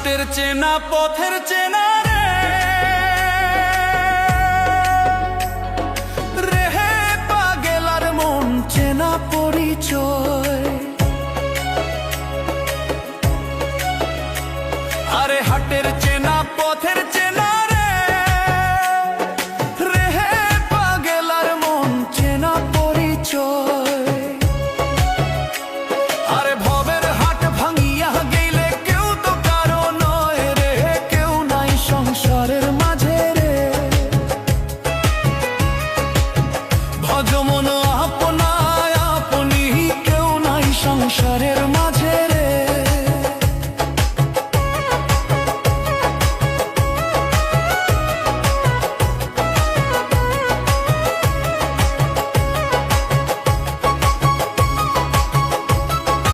হাটের চেনা পথের চেনা রে হে পাগেলার মন চেনা পরিচয়। আরে হাটের চেনা পথের চেনা রে হে পাগেলার মন চেনা পরিচয়। আরে ভবের হাট ভাঙিয়া গেলে কেউ তো কারো নয় রে, কেউ নাই সংসারের মাঝে রে। ভজমন আপনায় আপনি, কেউ নাই সংসারের মাঝে রে।